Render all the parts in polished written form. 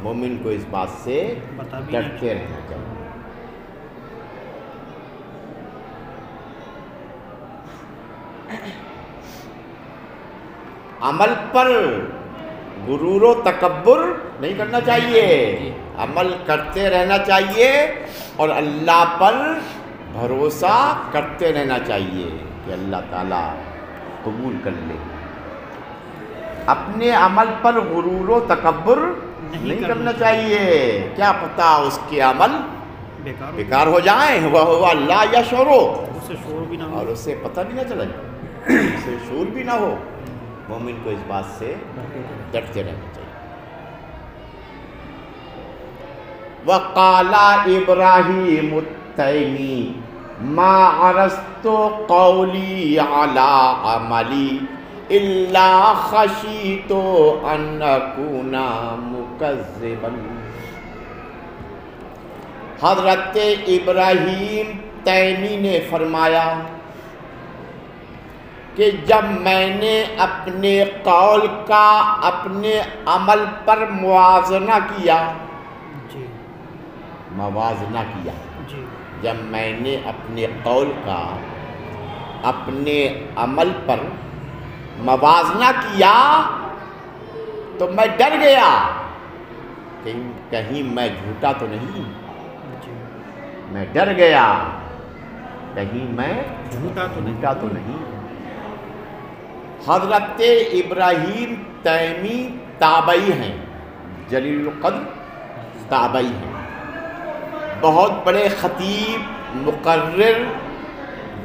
مومن کو اس بات سے ڈرتے رہنا چاہیے۔ عمل پر غرور و تکبر نہیں کرنا چاہیے، عمل کرتے رہنا چاہیے اور اللہ پر بھروسہ کرتے رہنا چاہیے کہ اللہ تعالیٰ قبول کر لے۔ اپنے عمل پر غرور و تکبر نہیں کرنا چاہیے، کیا پتہ اس کے عمل بیکار ہو جائیں، وہ اللہ یا شعورو، اور اسے پتہ بھی نہ چلے، اسے شعور بھی نہ ہو۔ مومن کو اس بات سے ڈرتے رہنا چاہیے۔ وَقَالَ إِبْرَاهِيمُ التَّيْمِي مَا عَرَضْتُ قَوْلِي عَلَىٰ عَمَلِي إِلَّا خَشِيتُ أَنْ أَكُونَ مُكَذِّبًا۔ حضرت ابراہیم تیمی نے فرمایا کہ جب میں نے اپنے قول کا اپنے عمل پر موازنہ کیا، موازنہ کیا، جب میں نے اپنے قول کا اپنے عمل پر موازنہ کیا تو میں ڈر گیا کہ کہیں میں جھوٹا تو نہیں، میں ڈر گیا کہیں میں جھوٹا تو نہیں۔ حضرت ابراہیم تیمی تابعی ہیں، جلیل القدر تابعی ہیں، بہت بڑے خطیب، مقرر،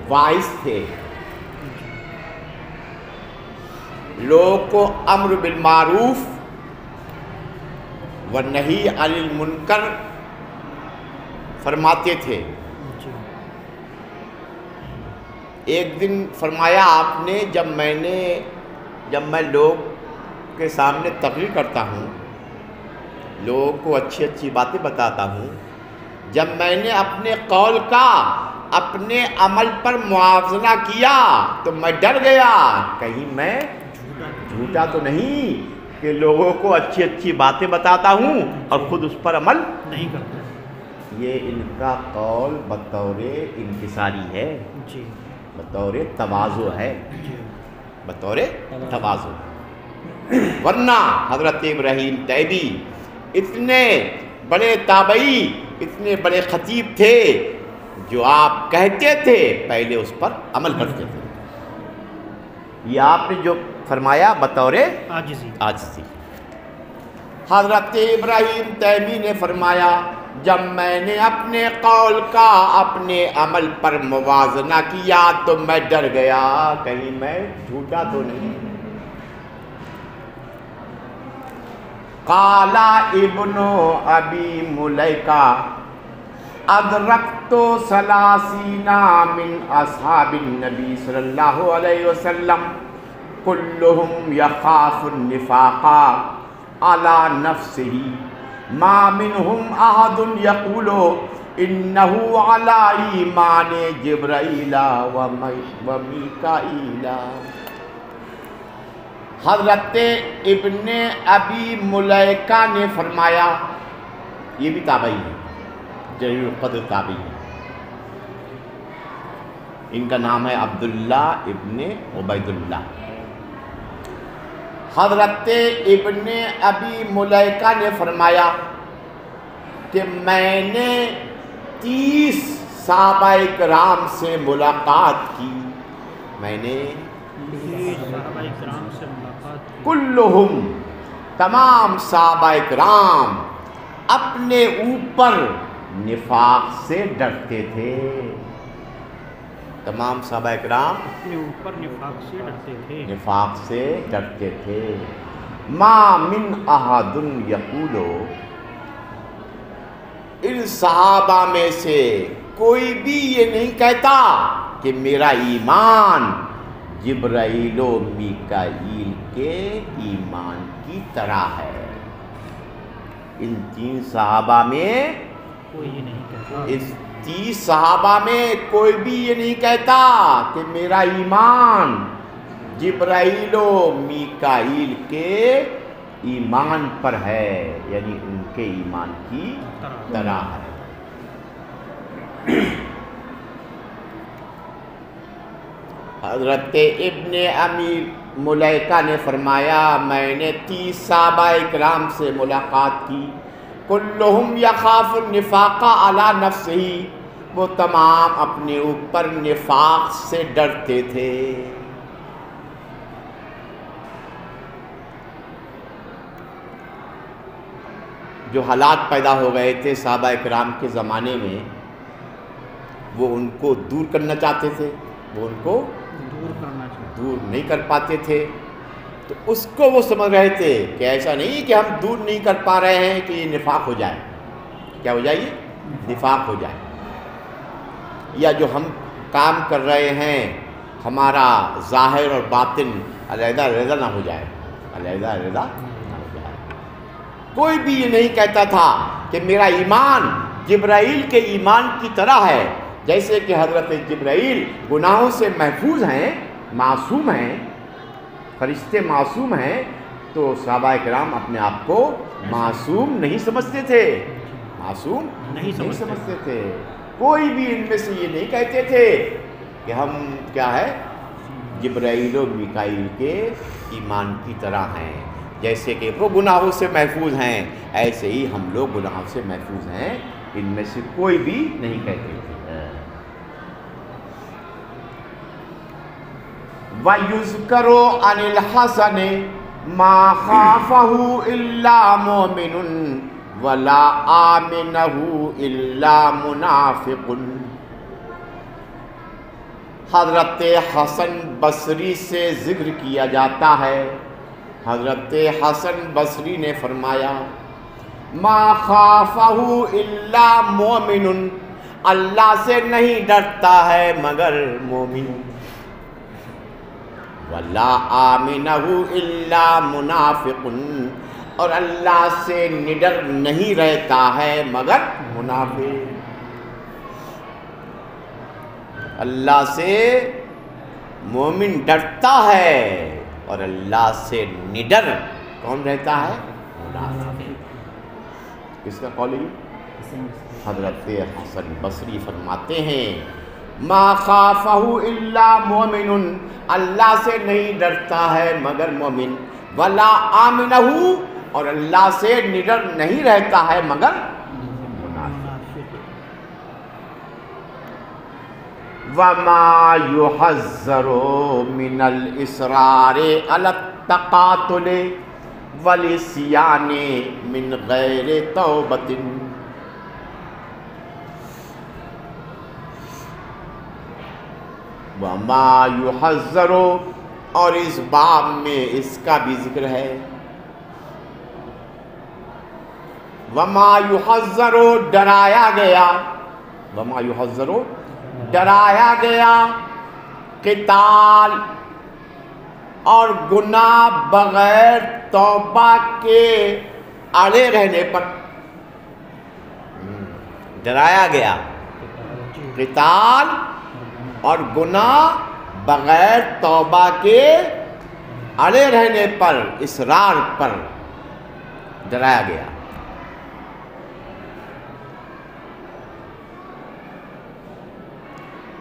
واعظ تھے، لوگوں کو امر بالمعروف والنہی عن المنکر فرماتے تھے۔ ایک دن فرمایا آپ نے، جب میں لوگ کے سامنے تقریر کرتا ہوں، لوگوں کو اچھی اچھی باتیں بتاتا ہوں، جب میں نے اپنے قول کا اپنے عمل پر موازنہ کیا تو میں ڈر گیا کہیں میں جھوٹا تو نہیں کہ لوگوں کو اچھی اچھی باتیں بتاتا ہوں اور خود اس پر عمل نہیں کرتا۔ یہ ان کا قول بطور انکساری ہے، بطور تواضع ہے، بطور تواضع۔ ورنہ حضرت ابراہیم تیمی اتنے بڑے تابعی، اتنے بڑے خطیب تھے، جو آپ کہتے تھے پہلے اس پر عمل کرتے تھے۔ یہ آپ نے جو فرمایا بطور عاجزی۔ حضرت ابراہیم تیمی نے فرمایا جب میں نے اپنے قول کا اپنے عمل پر موازنہ کیا تو میں ڈر گیا کہیں میں جھوٹا تو نہیں۔ قال ابن ابی ملیکہ ادرکت 30 من اصحاب النبی صلی اللہ علیہ وسلم كلهم يخاف النفاق على نفسه ما منهم أحد يقول إنه على إيمان جبرائيل وميكائيل۔ حضرت ابن ابی ملیکہ نے فرمایا، یہ بھی تابعی ہے، جلیل القدر تابعی ہے، ان کا نام ہے عبداللہ ابن عبید اللہ۔ حضرت ابن ابی ملیکہ نے فرمایا کہ میں نے 30 صحابہ کرام سے ملاقات کی، میں نے کلہم تمام صحابہ کرام اپنے اوپر نفاق سے ڈرتے تھے، تمام صحابہ کرام اپنے اوپر نفاق سے ڈرتے تھے۔ ما من احد یقول، ان صحابہ میں سے کوئی بھی یہ نہیں کہتا کہ میرا ایمان جبرائیل و میکائیل کے ایمان کی طرح ہے۔ ان 3 صحابہ میں کوئی یہ نہیں کہتا، اس 30 صحابہ میں کوئی بھی یہ نہیں کہتا کہ میرا ایمان جبرائیل و میکائیل کے ایمان پر ہے، یعنی ان کے ایمان کی طرح ہے۔ حضرت ابن امیر ملیکہ نے فرمایا میں نے 30 صحابہ اکرام سے ملاقات کی، کلہم یخاف النفاق علی نفسہ، وہ تمام اپنے اوپر نفاق سے ڈرتے تھے۔ جو حالات پیدا ہو گئے تھے صحابہ اکرام کے زمانے میں، وہ ان کو دور کرنا چاہتے تھے، وہ ان کو دور نہیں کر پاتے تھے، تو اس کو وہ سمجھ رہے تھے کہ ایسا نہیں کہ ہم دور نہیں کر پا رہے ہیں کہ یہ نفاق ہو جائے، کیا ہو جائے، یہ نفاق ہو جائے، یا جو ہم کام کر رہے ہیں ہمارا ظاہر اور باطن علیحدہ علیحدہ نہ ہو جائے، علیحدہ علیحدہ نہ ہو جائے۔ کوئی بھی یہ نہیں کہتا تھا کہ میرا ایمان جبرائیل کے ایمان کی طرح ہے، جیسے کہ حضرت جبرائیل گناہوں سے محفوظ ہیں، معصوم ہیں، فرشتے معصوم ہیں، تو صحابہ کرام اپنے آپ کو معصوم نہیں سمجھتے تھے، معصوم نہیں سمجھتے تھے۔ کوئی بھی ان میں سے یہ نہیں کہتے تھے کہ ہم کیا ہے، جبرائیل و میکائیل کے ایمان کی طرح ہیں، جیسے کہ وہ گناہوں سے محفوظ ہیں ایسے ہی ہم لوگ گناہوں سے محفوظ ہیں، ان میں سے کوئی بھی نہیں کہتے تھے۔ وَيُذْكَرُ عَنِ الْحَسَنِ مَا خَافَهُ إِلَّا مُؤْمِنٌ وَلَا آمِنَهُ إِلَّا مُنَافِقٌ۔ حضرت حسن بصری سے ذکر کیا جاتا ہے، حضرت حسن بصری نے فرمایا ما خافہ الا مومن، اللہ سے نہیں ڈرتا ہے مگر مومن، ولا آمنہ الا منافق، اور اللہ سے نڈر نہیں رہتا ہے مگر منافق۔ اللہ سے مومن ڈرتا ہے اور اللہ سے نڈر کون رہتا ہے؟ منافق۔ کس کا قول ہے؟ حضرت حسن بصری فرماتے ہیں ما خافہ الا مومن، اللہ سے نہیں ڈرتا ہے مگر مومن، ولا آمنہ، اور اللہ سے نڈر نہیں رہتا ہے مگر منافق۔ وما يحذر من الإصرار على التقاتل والعصيان من غیر توبۃ۔ وما يحذر، اور اس باب میں اس کا بھی ذکر ہے، وما يحذر ڈرایا گیا، وما يحذر ڈرایا گیا، قتال اور گناہ بغیر توبہ کے اڑے رہنے پر، ڈرایا گیا قتال اور گناہ بغیر توبہ کے اڑے رہنے پر، اصرار پر ڈرایا گیا۔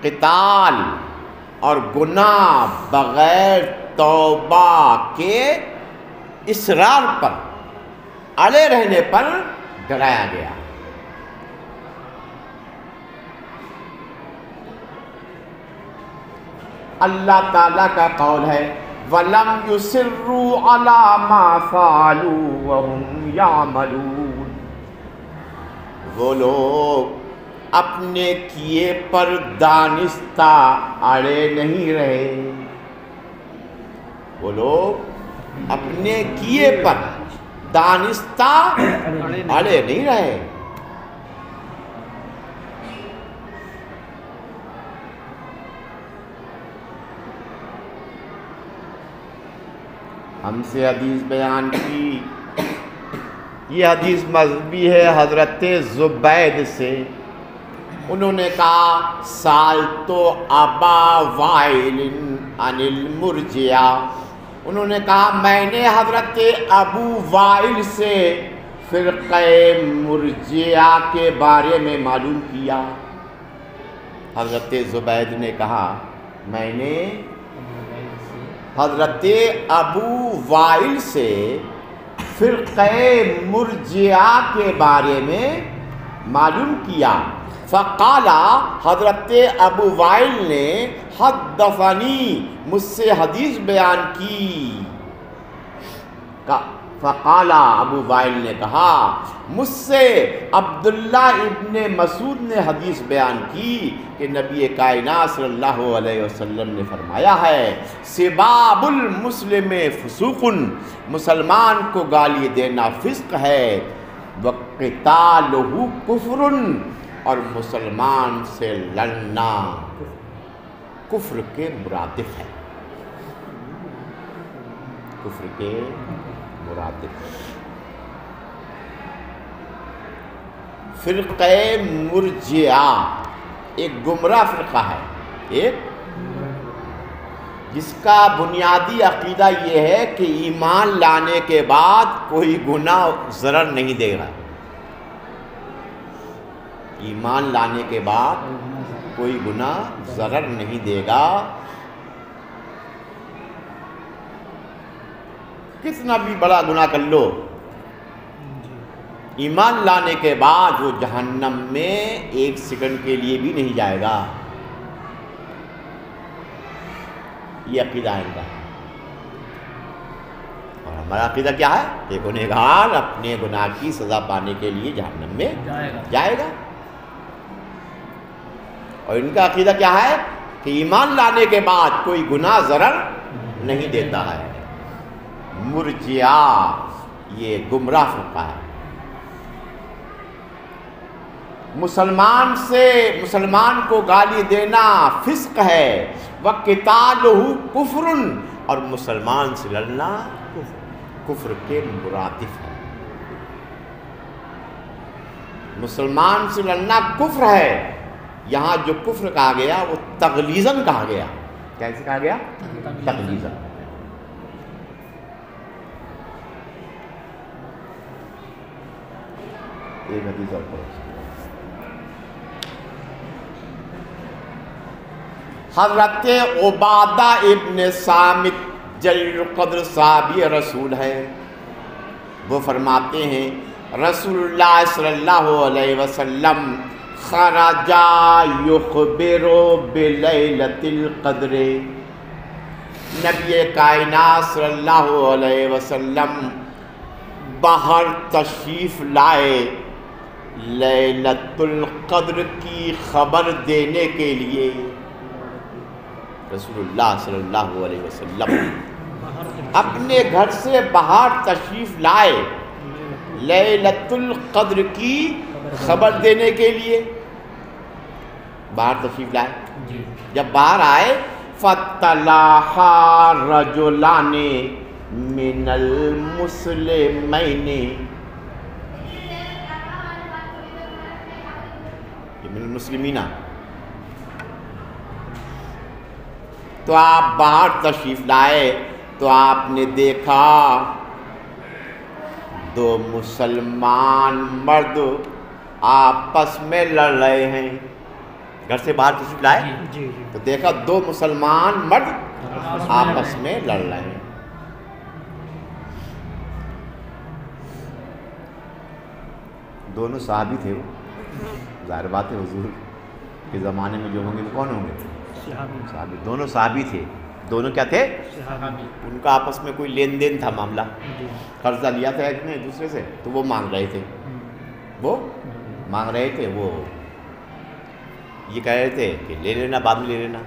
قتال اور گناہ بغیر توبہ کے اصرار پر، اڑے رہنے پر ڈرایا گیا۔ اللہ تعالیٰ کا قول ہے وَلَمْ يُصِرُّوا عَلَى مَا فَعَلُوا وَهُمْ يَعْمَلُونَ، وہ لوگ اپنے کیے پر دانستہ اڑے نہیں رہے، وہ لوگ اپنے کیے پر دانستہ اڑے نہیں رہے۔ ہم سے حدیث بیان کی، یہ حدیث مذہبی ہے حضرت زبید سے، انہوں نے کہا سالتو ابا وائل عن المرجئہ، انہوں نے کہا میں نے حضرت ابو وائل سے فرقہ مرجئہ کے بارے میں معلوم کیا۔ حضرت زبید نے کہا میں نے حضرت ابو وائل سے فرقہ مرجئہ کے بارے میں معلوم کیا۔ فقال، حضرت ابو وائل نے حدثنی، مجھ سے حدیث بیان کی۔ فقال، ابو وائل نے کہا مجھ سے عبداللہ ابن مسعود نے حدیث بیان کی کہ نبی کائنات صلی اللہ علیہ وسلم نے فرمایا ہے سباب المسلم فسوق، مسلمان کو گالی دینا فسق ہے، وقتالہ کفر، اور مسلمان سے لڑنا کفر کے مرادف ہے، کفر کے مرادف ہے۔ فرقہ مرجئہ ایک گمراہ فرقہ ہے، ایک جس کا بنیادی عقیدہ یہ ہے کہ ایمان لانے کے بعد کوئی گناہ ضرر نہیں دے گا، ایمان لانے کے بعد کوئی گناہ ضرر نہیں دے گا، کتنا بھی بڑا گناہ کر لو، ایمان لانے کے بعد وہ جہنم میں ایک سیکنڈ کے لیے بھی نہیں جائے گا، یہ عقیدہ ہے ان کا۔ اور ہمارا عقیدہ کیا ہے کہ گنہگار اپنے گناہ کی سزا پانے کے لیے جہنم میں جائے گا، اور ان کا عقیدہ کیا ہے کہ ایمان لانے کے بعد کوئی گناہ ضرر نہیں دیتا ہے۔ مرجئہ یہ گمراہ فرقہ ہے، مسلمان کو گالی دینا فسق ہے، وقتالہ کفر، اور مسلمان سے لڑنا کفر کے مرادف ہے، مسلمان سے لڑنا کفر ہے۔ یہاں جو کفر کہا گیا وہ تغلیظاً کہا گیا، کیسے کہا گیا؟ تغلیظاً۔ ایک حدیث اور پڑھو۔ حضرت عبادہ ابن صامت جلیل القدر صحابی رسول ہے، وہ فرماتے ہیں رسول اللہ صلی اللہ علیہ وسلم خرجا یخبر بلیلۃ القدر، نبی کائنات صلی اللہ علیہ وسلم باہر تشریف لائے لیلۃ القدر کی خبر دینے کے لیے۔ رسول اللہ صلی اللہ علیہ وسلم اپنے گھر سے باہر تشریف لائے لیلۃ القدر کی خبر دینے کے لیے، باہر تشریف لائے، جب باہر آئے فَتَّلَاحَا رَجُلَانِ مِنَ الْمُسْلِمَيْنِ، من المسلمین، تو آپ باہر تشریف لائے تو آپ نے دیکھا دو مسلمان مرد آپس میں لڑ رہے ہیں، گھر سے باہر تشریف لائے تو دیکھا دو مسلمان مرد آپس میں لڑ رہے ہیں۔ دونوں صحابی تھے، وہ ظاہر بات ہے حضور کے زمانے میں جو ہوں گے وہ کون ہوں گے؟ صحابی، دونوں صحابی تھے، دونوں کیا تھے؟ ان کا آپس میں کوئی لین دین تھا، معاملہ، قرضہ لیا تھا ایک نے دوسرے سے تو وہ مانگ رہے تھے، وہ یہ کہہ رہے تھے کہ لے لینا، بعد میں لے لینا۔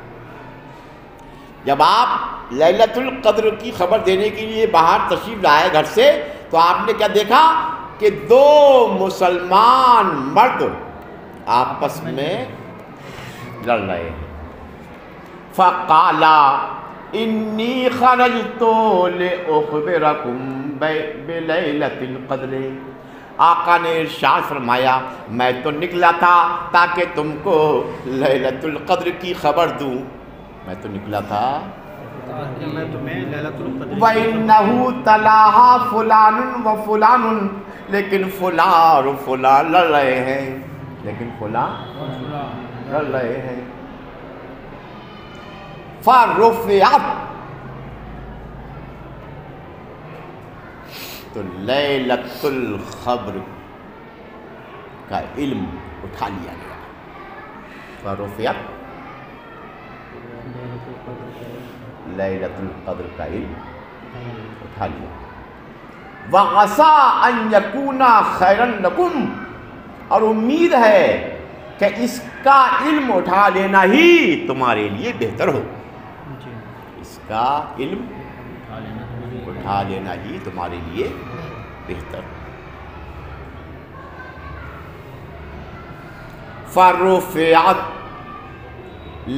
جب آپ لیلۃ القدر کی خبر دینے کے لیے باہر تشریف لائے گھر سے تو آپ نے کیا دیکھا کہ دو مسلمان مرد آپس میں لڑ رہے ہیں۔ فَقَالَا إِنِّي خَرَجْتُ لِأُخْبِرَكُمْ بِلَيْلَةِ الْقَدْرِ، آقا نے ارشاد فرمایا میں تو نکلا تھا تاکہ تم کو لیلۃ القدر کی خبر دوں، میں تو نکلا تھا وَإِنَّهُ تَلَاهَا فُلَانٌ وَفُلَانٌ، لیکن فلاں اور فلاں لڑ رہے ہیں، لیکن فلاں لڑ رہے ہیں. فَرُفِعَتْ، تو لیلۃ القدر کا علم اٹھا لیا گیا. فَرُفِعَتْ، لیلۃ القدر کا علم اٹھا لیا. وَعَسَىٰ أَن يَكُونَ خَيْرًا لَكُمْ، اور امید ہے کہ اس کا علم اٹھا لینا ہی تمہارے لیے بہتر ہو. اس کا علم اٹھا لینا ہی تمہارے لیے بہتر ہو. فَرُفِعَتْ،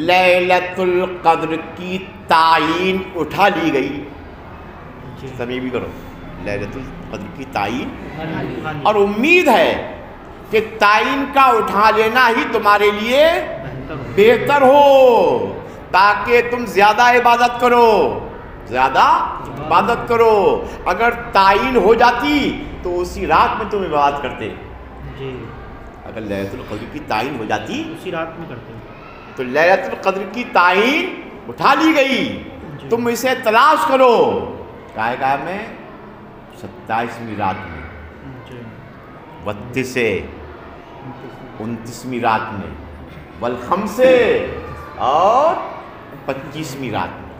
لیلۃ القدر کی تعین اٹھا لی گئی. سمجھ بھی کرو، لیلۃ القدر کی تعین، اور امید ہے کہ تعین کا اٹھا لینا ہی تمہارے لیے بہتر ہو، تاکہ تم زیادہ عبادت کرو، زیادہ عبادت کرو. اگر تعین ہو جاتی تو اسی رات میں تم عبادت کرتے. اگر لیلۃ القدر کی تعین ہو جاتی اسی رات میں کرتے ہیں. تو لیلۃ القدر کی تعین اٹھا لی گئی. تم اسے تلاش کرو. کہا میں 27ویں رات میں، 32 29ویں رات میں، والخمس اور 25ویں رات میں.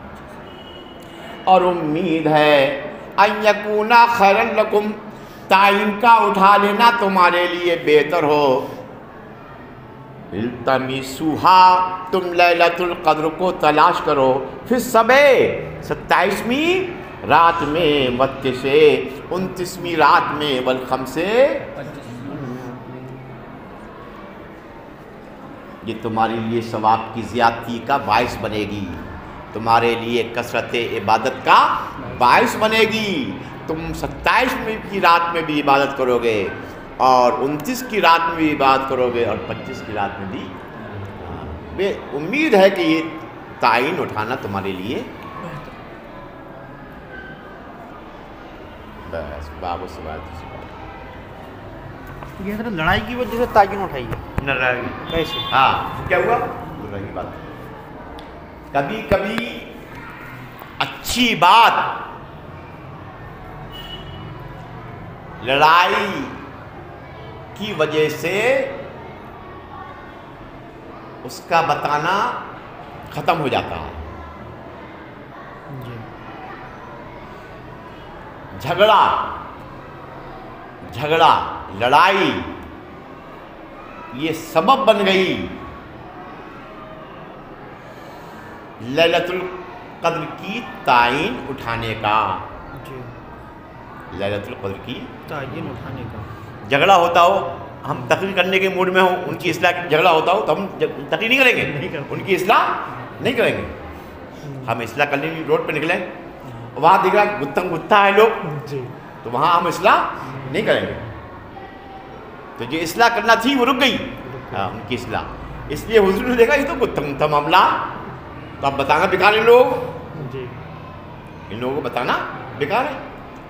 اور امید ہے ان یکون خیرا لکم، تعین کا اٹھا لینا تمہارے لیے بہتر ہو. التمسوها، تم لیلۃ القدر کو تلاش کرو. پھر 27ویں رات میں، 29ویں رات میں، والخمس، یہ تمہارے لیے ثواب کی زیادتی کا باعث بنے گی، تمہارے لیے کثرت عبادت کا باعث بنے گی. تم 27ویں کی رات میں بھی عبادت کرو گے، اور 29 کی رات میں بھی عبادت کرو گے، اور 25 کی رات میں بھی. امید ہے کہ یہ تعین اٹھانا تمہارے لیے بس باب و سوال. یہ حضرت لڑائی کی وجہ سے تعین اٹھائی ہے. لڑائی کیسے؟ ہاں، کیا ہوا؟ لڑائی کی بات. کبھی کبھی اچھی بات لڑائی کی وجہ سے اس کا بتانا ختم ہو جاتا ہے. جھگڑا، لڑائی، یہ سبب بن گئی لیلۃ القدر کی تعین اٹھانے کا. لیلۃ القدر کی تعین اٹھانے کا. جھگڑا ہوتا ہو، ہم تقریر کرنے کے موڈ میں ہوں، ان کی اصلاح جھگڑا ہوتا ہو تو ہم تقریر نہیں کریں گے، ان کی اصلاح نہیں کریں گے. ہم اصلاح کرنے کی روڈ پہ نکلیں، وہاں دیکھ رہا گتم گتھا ہے لوگ، تو وہاں ہم اصلاح نہیں کریں گے. تو جو اصلاح کرنا تھی وہ رک گئی، ان کی اصلاح. اس لیے حضور نے دیکھا یہ تو گتم گتھا معاملہ، تو اب بتانا بیکار. ان لوگوں کو بتانا بیکار ہے.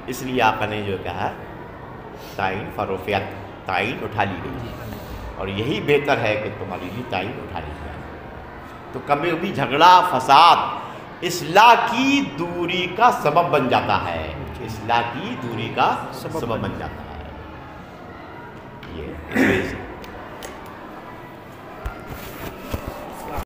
اس لیے آپ نے جو کہا تعین فروفیت، تعین اٹھا لی گئی، اور یہی بہتر ہے کہ تمہاری لیے تعین اٹھا لی جائے. تو کبھی کبھی جھگڑا، فساد اصلاح کی دوری کا سبب بن جاتا ہے، اصلاح کی دوری کا سبب بن جاتا ہے. یہ